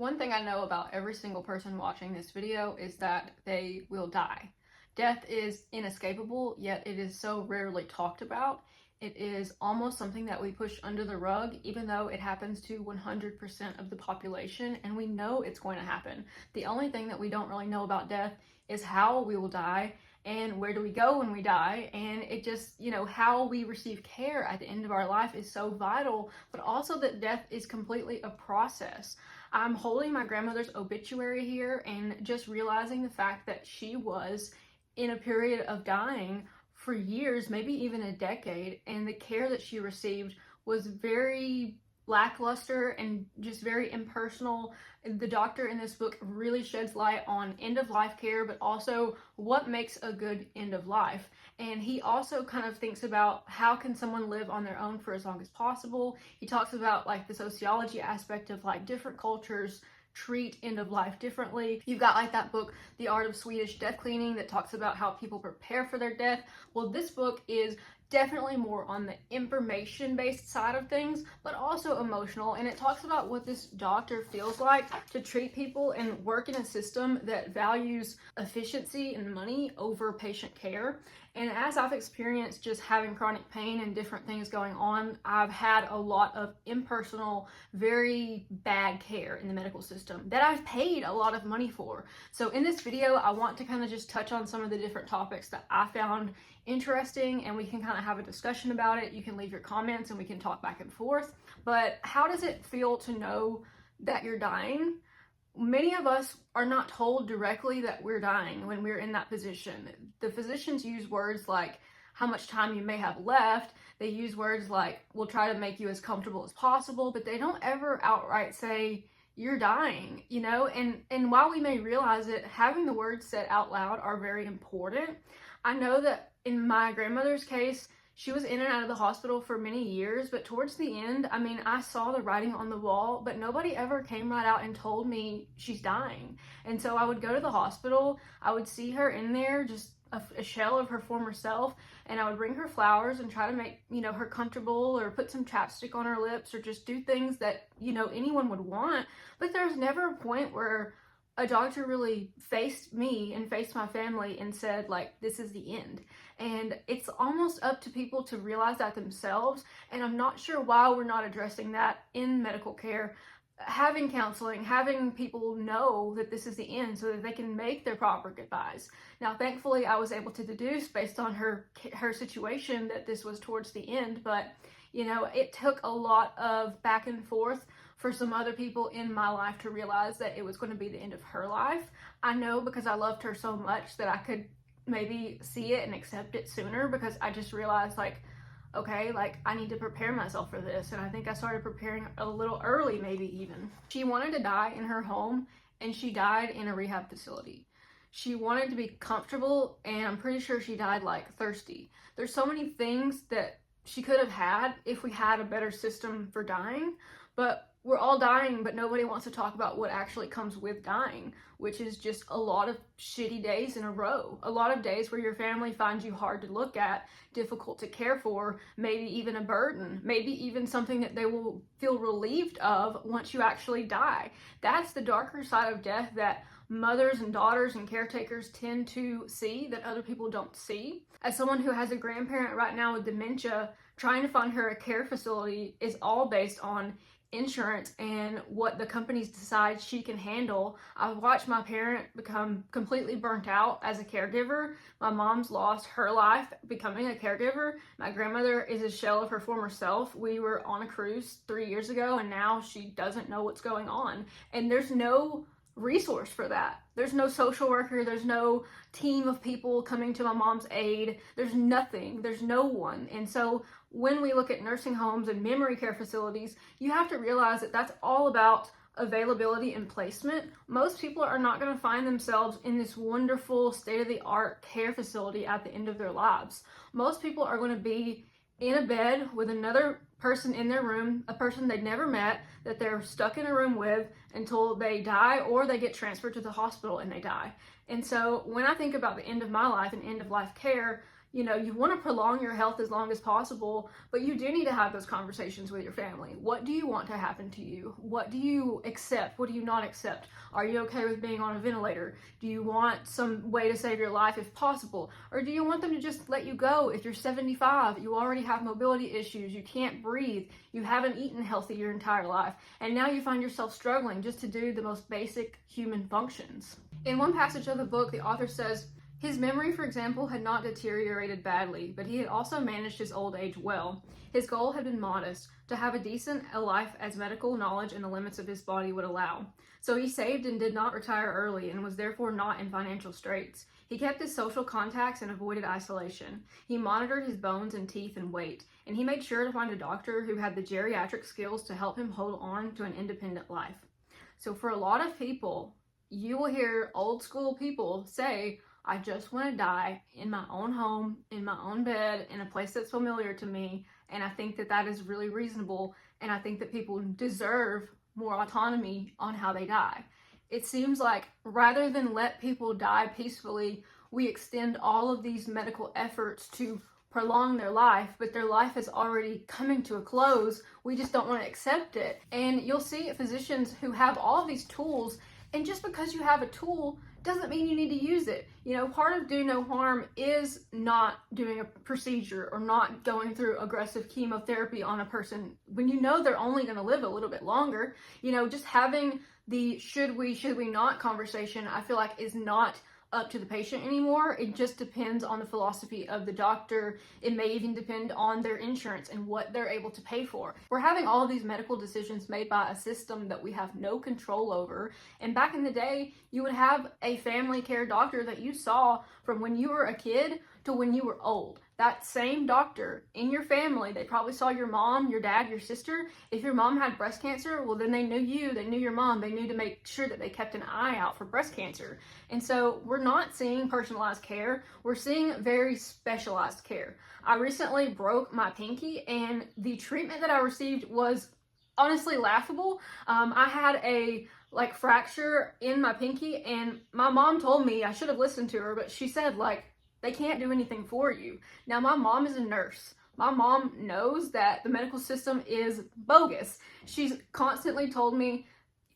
One thing I know about every single person watching this video is that they will die. Death is inescapable, yet it is so rarely talked about. It is almost something that we push under the rug, even though it happens to 100% of the population, and we know it's going to happen. The only thing that we don't really know about death is how we will die, and where do we go when we die, and it just, how we receive care at the end of our life is so vital, but also that death is completely a process. I'm holding my grandmother's obituary here and just realizing the fact that she was in a period of dying for years, maybe even a decade, and the care that she received was very lackluster and just very impersonal. The doctor in this book really sheds light on end-of-life care, but also what makes a good end of life. And he also kind of thinks about how can someone live on their own for as long as possible. He talks about like the sociology aspect of like different cultures treat end of life differently. You've got like that book, The Art of Swedish Death Cleaning, that talks about how people prepare for their death. Well, this book is definitely more on the information-based side of things, but also emotional, and it talks about what this doctor feels like to treat people and work in a system that values efficiency and money over patient care. And as I've experienced just having chronic pain and different things going on, I've had a lot of impersonal, very bad care in the medical system that I've paid a lot of money for. So in this video, I want to kind of just touch on some of the different topics that I found interesting, and we can kind of have a discussion about it. You can leave your comments and we can talk back and forth. But how does it feel to know that you're dying? Many of us are not told directly that we're dying when we're in that position. The physicians use words like how much time you may have left. They use words like, we'll try to make you as comfortable as possible, but they don't ever outright say, you're dying, and while we may realize it, having the words said out loud are very important. I know that in my grandmother's case, she was in and out of the hospital for many years, but towards the end, I saw the writing on the wall, but nobody ever came right out and told me she's dying. And so I would go to the hospital, I would see her in there, just a shell of her former self, and I would bring her flowers and try to make, her comfortable, or put some chapstick on her lips, or just do things that, anyone would want. But there's never a point where a doctor really faced me and faced my family and said, like, this is the end. And it's almost up to people to realize that themselves, and I'm not sure why we're not addressing that in medical care. Having counseling, having people know that this is the end so that they can make their proper goodbyes. Now, thankfully, I was able to deduce based on her situation that this was towards the end, but it took a lot of back and forth for some other people in my life to realize that it was going to be the end of her life. I know because I loved her so much that I could maybe see it and accept it sooner, because I just realized, like, okay, like, I need to prepare myself for this. And I think I started preparing a little early, maybe even. She wanted to die in her home, and she died in a rehab facility. She wanted to be comfortable, and I'm pretty sure she died like thirsty. There's so many things that she could have had if we had a better system for dying, but we're all dying, but nobody wants to talk about what actually comes with dying, which is just a lot of shitty days in a row. A lot of days where your family finds you hard to look at, difficult to care for, maybe even a burden, maybe even something that they will feel relieved of once you actually die. That's the darker side of death that mothers and daughters and caretakers tend to see that other people don't see. As someone who has a grandparent right now with dementia, trying to find her a care facility is all based on insurance and what the companies decide she can handle. I've watched my parent become completely burnt out as a caregiver. My mom's lost her life becoming a caregiver. My grandmother is a shell of her former self. We were on a cruise 3 years ago, and now she doesn't know what's going on. And there's no resource for that. There's no social worker, there's no team of people coming to my mom's aid, there's nothing, there's no one. And so when we look at nursing homes and memory care facilities, you have to realize that that's all about availability and placement. Most people are not going to find themselves in this wonderful state-of-the-art care facility at the end of their lives. Most people are going to be in a bed with another person in their room, a person they've never met, that they're stuck in a room with until they die, or they get transferred to the hospital and they die. And so when I think about the end of my life and end of life care, You know, you want to prolong your health as long as possible, but you do need to have those conversations with your family. What do you want to happen to you? What do you accept? What do you not accept? Are you okay with being on a ventilator? Do you want some way to save your life if possible? Or do you want them to just let you go if you're 75, you already have mobility issues, you can't breathe, you haven't eaten healthy your entire life, and now you find yourself struggling just to do the most basic human functions? In one passage of the book, the author says, his memory, for example, had not deteriorated badly, but he had also managed his old age well. His goal had been modest, to have a decent life as medical knowledge and the limits of his body would allow. So he saved and did not retire early and was therefore not in financial straits. He kept his social contacts and avoided isolation. He monitored his bones and teeth and weight, and he made sure to find a doctor who had the geriatric skills to help him hold on to an independent life. So for a lot of people, you will hear old school people say, I just want to die in my own home, in my own bed, in a place that's familiar to me. And I think that that is really reasonable. And I think that people deserve more autonomy on how they die. It seems like rather than let people die peacefully, we extend all of these medical efforts to prolong their life, but their life is already coming to a close. We just don't want to accept it. And you'll see physicians who have all of these tools, and just because you have a tool doesn't mean you need to use it. You know, part of do no harm is not doing a procedure or not going through aggressive chemotherapy on a person when you know they're only going to live a little bit longer. You know, just having the should we not conversation, I feel like is not up to the patient anymore. It just depends on the philosophy of the doctor. It may even depend on their insurance and what they're able to pay for. We're having all of these medical decisions made by a system that we have no control over. And back in the day, you would have a family care doctor that you saw from when you were a kid to when you were old. That same doctor in your family, they probably saw your mom, your dad, your sister. If your mom had breast cancer, well, then they knew you, they knew your mom, they knew to make sure that they kept an eye out for breast cancer. And so we're not seeing personalized care, we're seeing very specialized care. I recently broke my pinky, and the treatment that I received was honestly laughable. I had a fracture in my pinky, and my mom told me, I should have listened to her, but she said they can't do anything for you. Now, my mom is a nurse. My mom knows that the medical system is bogus. She's constantly told me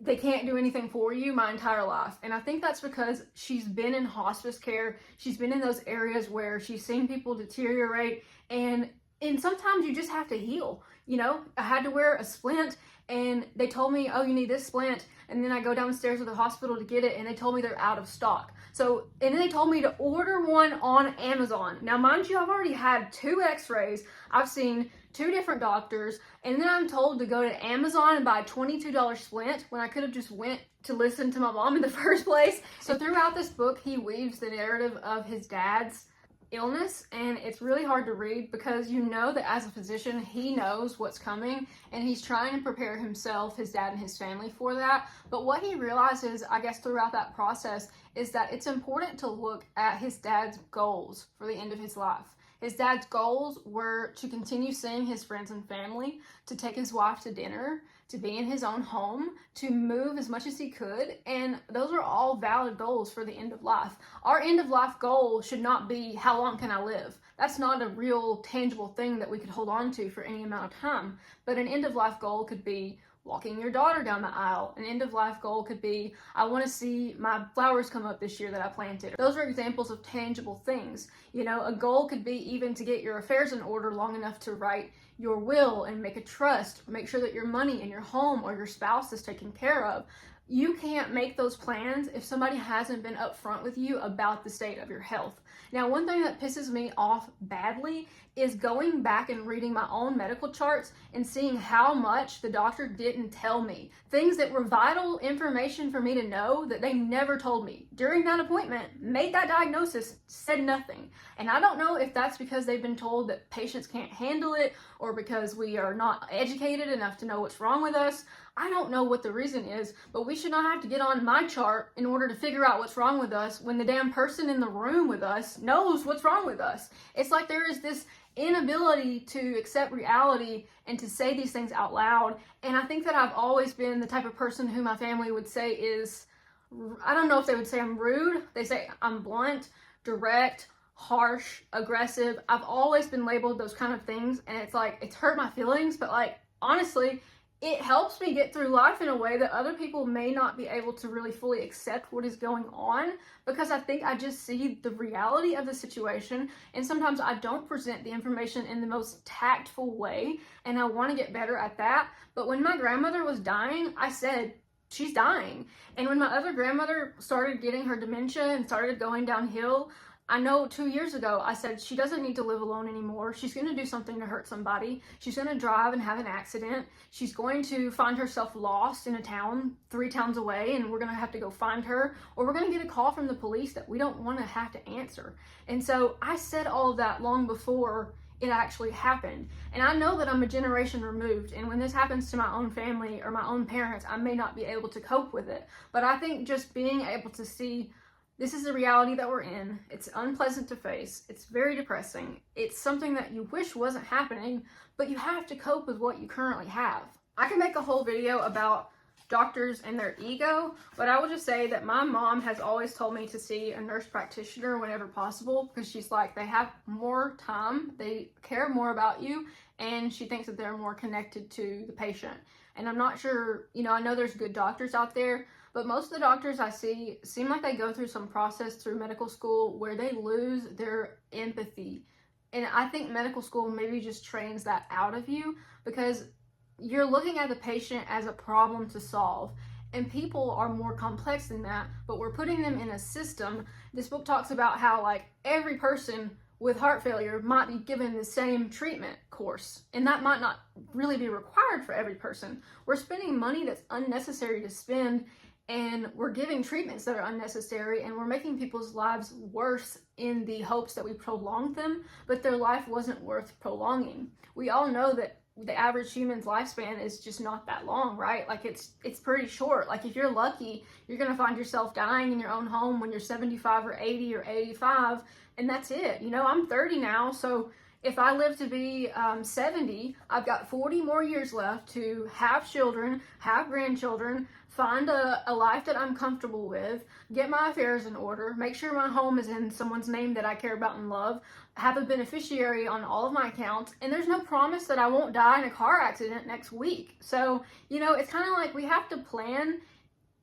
they can't do anything for you my entire life. And I think that's because she's been in hospice care. She's been in those areas where she's seen people deteriorate, and sometimes you just have to heal. You know, I had to wear a splint, and they told me, oh, you need this splint. And then I go downstairs to the hospital to get it, and they told me they're out of stock. So, and then they told me to order one on Amazon. Now, mind you, I've already had 2 x-rays. I've seen 2 different doctors, and then I'm told to go to Amazon and buy a $22 splint when I could have just went to listen to my mom in the first place. So throughout this book, he weaves the narrative of his dad's illness, and it's really hard to read because you know that as a physician he knows what's coming and he's trying to prepare himself, his dad, and his family for that. But what he realizes, I guess, throughout that process is that it's important to look at his dad's goals for the end of his life. His dad's goals were to continue seeing his friends and family, to take his wife to dinner, to be in his own home, to move as much as he could, and those are all valid goals for the end of life. Our end of life goal should not be how long can I live. That's not a real tangible thing that we could hold on to for any amount of time, but an end of life goal could be walking your daughter down the aisle. An end of life goal could be, I want to see my flowers come up this year that I planted. Those are examples of tangible things. You know, a goal could be even to get your affairs in order long enough to write your will and make a trust, make sure that your money and your home or your spouse is taken care of. You can't make those plans if somebody hasn't been upfront with you about the state of your health. Now, one thing that pisses me off badly is going back and reading my own medical charts and seeing how much the doctor didn't tell me. Things that were vital information for me to know that they never told me. During that appointment, made that diagnosis, said nothing. And I don't know if that's because they've been told that patients can't handle it or because we are not educated enough to know what's wrong with us. I don't know what the reason is, but we should not have to get on my chart in order to figure out what's wrong with us when the damn person in the room with us knows what's wrong with us. It's like there is this inability to accept reality and to say these things out loud. And I think that I've always been the type of person who my family would say is, I don't know if they would say I'm rude. They say I'm blunt, direct, harsh, aggressive. I've always been labeled those kind of things, and it's like, it's hurt my feelings, but like, honestly, it helps me get through life in a way that other people may not be able to really fully accept what is going on, because I think I just see the reality of the situation, and sometimes I don't present the information in the most tactful way, and I want to get better at that. But when my grandmother was dying, I said, she's dying. And when my other grandmother started getting her dementia and started going downhill, I know 2 years ago, I said, she doesn't need to live alone anymore. She's going to do something to hurt somebody. She's going to drive and have an accident. She's going to find herself lost in a town 3 towns away, and we're going to have to go find her, or we're going to get a call from the police that we don't want to have to answer. And so I said all of that long before it actually happened. And I know that I'm a generation removed, and when this happens to my own family or my own parents, I may not be able to cope with it. But I think just being able to see, this is the reality that we're in. It's unpleasant to face. It's very depressing. It's something that you wish wasn't happening, but you have to cope with what you currently have. I can make a whole video about doctors and their ego, but I will just say that my mom has always told me to see a nurse practitioner whenever possible, because she's like, they have more time, they care more about you, and she thinks that they're more connected to the patient. And I'm not sure, I know there's good doctors out there, but most of the doctors I see seem like they go through some process through medical school where they lose their empathy. And I think medical school maybe just trains that out of you, because you're looking at the patient as a problem to solve. And people are more complex than that, but we're putting them in a system. This book talks about how like every person with heart failure might be given the same treatment course, and that might not really be required for every person. We're spending money that's unnecessary to spend, and we're giving treatments that are unnecessary, and we're making people's lives worse in the hopes that we prolong them, but their life wasn't worth prolonging. We all know that the average human's lifespan is just not that long, right? Like it's pretty short. Like if you're lucky, you're gonna find yourself dying in your own home when you're 75 or 80 or 85, and that's it. I'm 30 now, so if I live to be 70, I've got 40 more years left to have children, have grandchildren, find a life that I'm comfortable with, get my affairs in order, make sure my home is in someone's name that I care about and love, have a beneficiary on all of my accounts, and there's no promise that I won't die in a car accident next week. So, it's kind of like we have to plan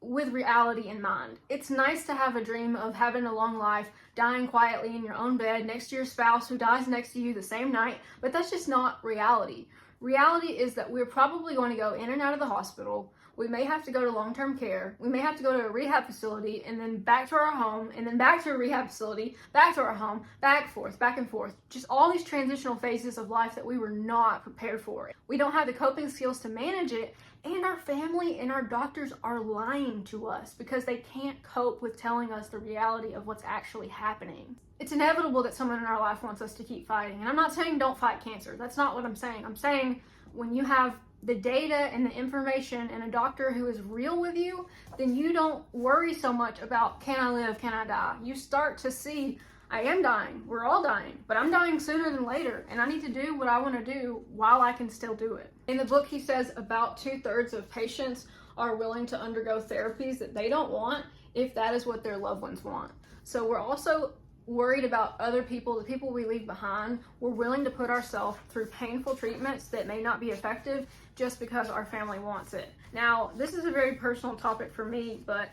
with reality in mind. It's nice to have a dream of having a long life, dying quietly in your own bed next to your spouse who dies next to you the same night, but that's just not reality. Reality is that we're probably going to go in and out of the hospital. We may have to go to long-term care. We may have to go to a rehab facility, and then back to our home, and then back to a rehab facility, back to our home, back and forth. Just all these transitional phases of life that we were not prepared for. We don't have the coping skills to manage it, and our family and our doctors are lying to us because they can't cope with telling us the reality of what's actually happening. It's inevitable that someone in our life wants us to keep fighting. And I'm not saying don't fight cancer. That's not what I'm saying. I'm saying when you have the data and the information and a doctor who is real with you, then you don't worry so much about, can I live, can I die? You start to see, I am dying, we're all dying, but I'm dying sooner than later, and I need to do what I want to do while I can still do it. In the book, he says about 2/3 of patients are willing to undergo therapies that they don't want if that is what their loved ones want. So we're also worried about other people, the people we leave behind. We're willing to put ourselves through painful treatments that may not be effective just because our family wants it. Now, this is a very personal topic for me, but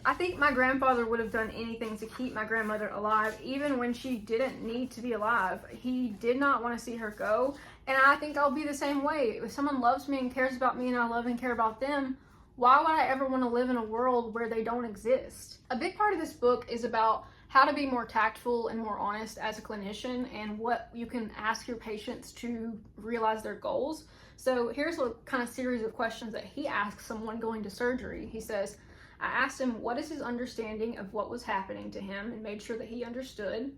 I think my grandfather would have done anything to keep my grandmother alive, even when she didn't need to be alive. He did not want to see her go, and I think I'll be the same way. If someone loves me and cares about me and I love and care about them, why would I ever want to live in a world where they don't exist? A big part of this book is about how to be more tactful and more honest as a clinician, and what you can ask your patients to realize their goals. So here's a kind of series of questions that he asks someone going to surgery. He says, I asked him what is his understanding of what was happening to him and made sure that he understood.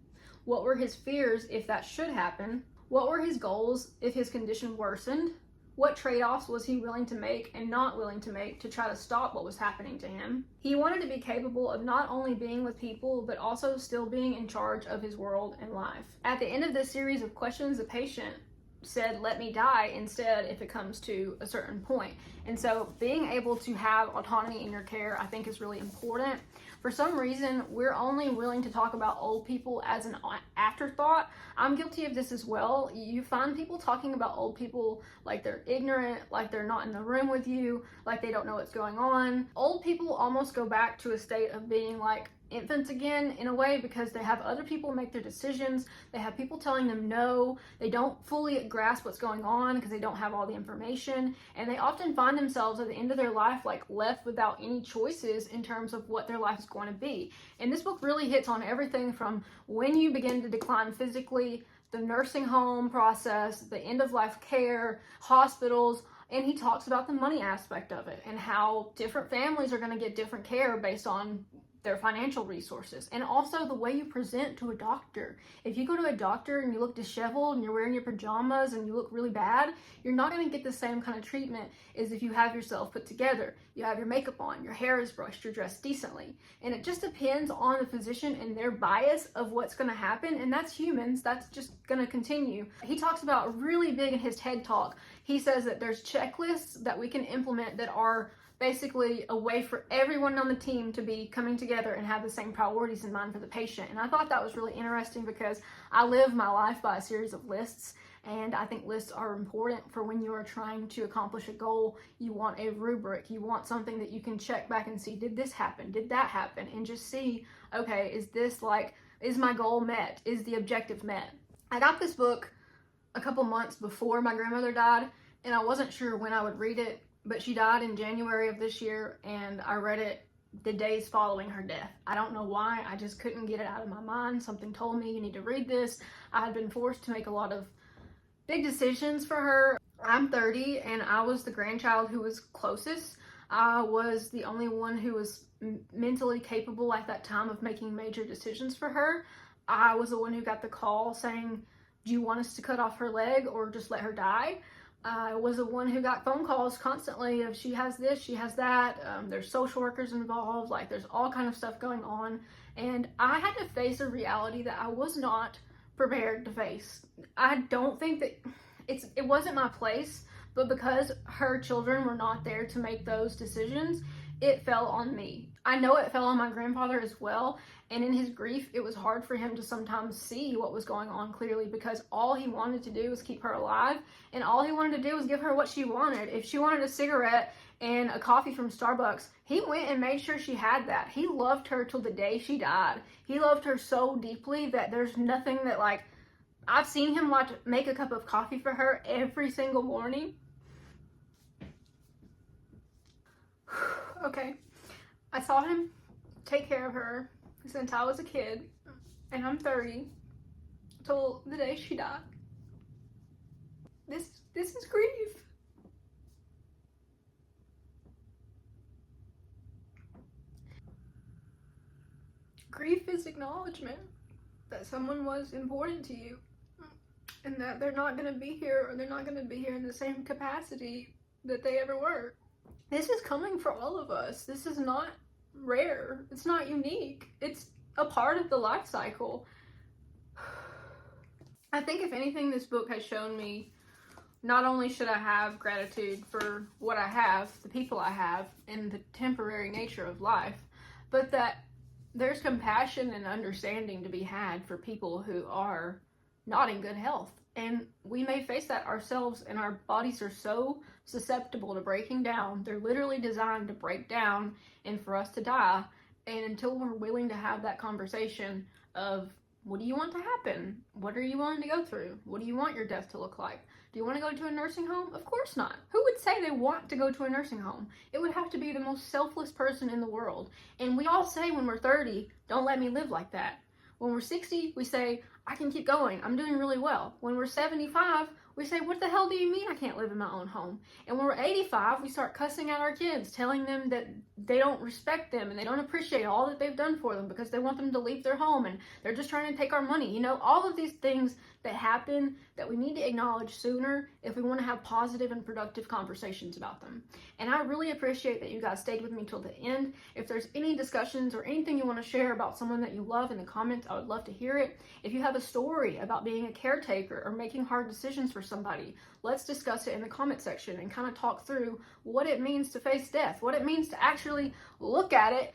What were his fears if that should happen? What were his goals if his condition worsened? What trade-offs was he willing to make and not willing to make to try to stop what was happening to him? He wanted to be capable of not only being with people, but also still being in charge of his world and life. At the end of this series of questions, the patient said, let me die instead if it comes to a certain point. And so being able to have autonomy in your care, I think, is really important. For some reason, we're only willing to talk about old people as an afterthought. I'm guilty of this as well. You find people talking about old people like they're ignorant, like they're not in the room with you, like they don't know what's going on. Old people almost go back to a state of being like infants again, in a way, because they have other people make their decisions. They have people telling them no. They don't fully grasp what's going on because they don't have all the information, and they often find themselves at the end of their life like left without any choices in terms of what their life is going to be. And this book really hits on everything from when you begin to decline physically, the nursing home process, the end of life care, hospitals, and he talks about the money aspect of it and how different families are going to get different care based on their financial resources, and also the way you present to a doctor. If you go to a doctor and you look disheveled and you're wearing your pajamas and you look really bad, you're not going to get the same kind of treatment as if you have yourself put together. You have your makeup on, your hair is brushed, you're dressed decently. And it just depends on the physician and their bias of what's going to happen, and that's humans. That's just going to continue. He talks about really big in his TED Talk. He says that there's checklists that we can implement that are basically a way for everyone on the team to be coming together and have the same priorities in mind for the patient. And I thought that was really interesting because I live my life by a series of lists, and I think lists are important for when you are trying to accomplish a goal. You want a rubric, you want something that you can check back and see, did this happen, did that happen, and just see, okay, is my goal met, is the objective met? I got this book a couple months before my grandmother died, and I wasn't sure when I would read it, but she died in January of this year, and I read it the days following her death. I don't know why, I just couldn't get it out of my mind. Something told me, you need to read this. I had been forced to make a lot of big decisions for her. I'm 30, and I was the grandchild who was closest. I was the only one who was mentally capable at that time of making major decisions for her. I was the one who got the call saying, do you want us to cut off her leg or just let her die? I was the one who got phone calls constantly of she has this, she has that, there's social workers involved, like there's all kind of stuff going on. And I had to face a reality that I was not prepared to face. I don't think that it wasn't my place, but because her children were not there to make those decisions, it fell on me. I know it fell on my grandfather as well, and in his grief, it was hard for him to sometimes see what was going on clearly, because all he wanted to do was keep her alive, and all he wanted to do was give her what she wanted. If she wanted a cigarette and a coffee from Starbucks, he went and made sure she had that. He loved her till the day she died. He loved her so deeply that there's nothing that, like, I've seen him make a cup of coffee for her every single morning. Okay, I saw him take care of her since I was a kid, and I'm 30, till the day she died. This is grief. Grief is acknowledgement that someone was important to you, and that they're not going to be here, or they're not going to be here in the same capacity that they ever were. This is coming for all of us. This is not rare. It's not unique. It's a part of the life cycle. I think if anything, this book has shown me not only should I have gratitude for what I have, the people I have, and the temporary nature of life, but that there's compassion and understanding to be had for people who are not in good health. And we may face that ourselves, and our bodies are so susceptible to breaking down. They're literally designed to break down and for us to die. And until we're willing to have that conversation of, what do you want to happen? What are you willing to go through? What do you want your death to look like? Do you want to go to a nursing home? Of course not. Who would say they want to go to a nursing home? It would have to be the most selfless person in the world. And we all say when we're 30, don't let me live like that. When we're 60, we say, I can keep going. I'm doing really well. When we're 75, we say, what the hell do you mean I can't live in my own home? And when we're 85, we start cussing out our kids, telling them that they don't respect them and they don't appreciate all that they've done for them because they want them to leave their home and they're just trying to take our money. You know, all of these things that happen that we need to acknowledge sooner if we want to have positive and productive conversations about them. And I really appreciate that you guys stayed with me till the end. If there's any discussions or anything you want to share about someone that you love in the comments, I would love to hear it. If you have have a story about being a caretaker or making hard decisions for somebody, let's discuss it in the comment section and kind of talk through what it means to face death, what it means to actually look at it.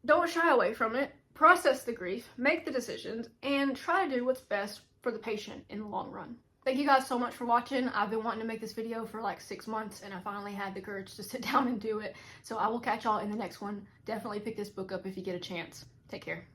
Don't shy away from it, process the grief, make the decisions, and try to do what's best for the patient in the long run. Thank you guys so much for watching. I've been wanting to make this video for like 6 months, and I finally had the courage to sit down and do it. So I will catch y'all in the next one. Definitely pick this book up if you get a chance. Take care.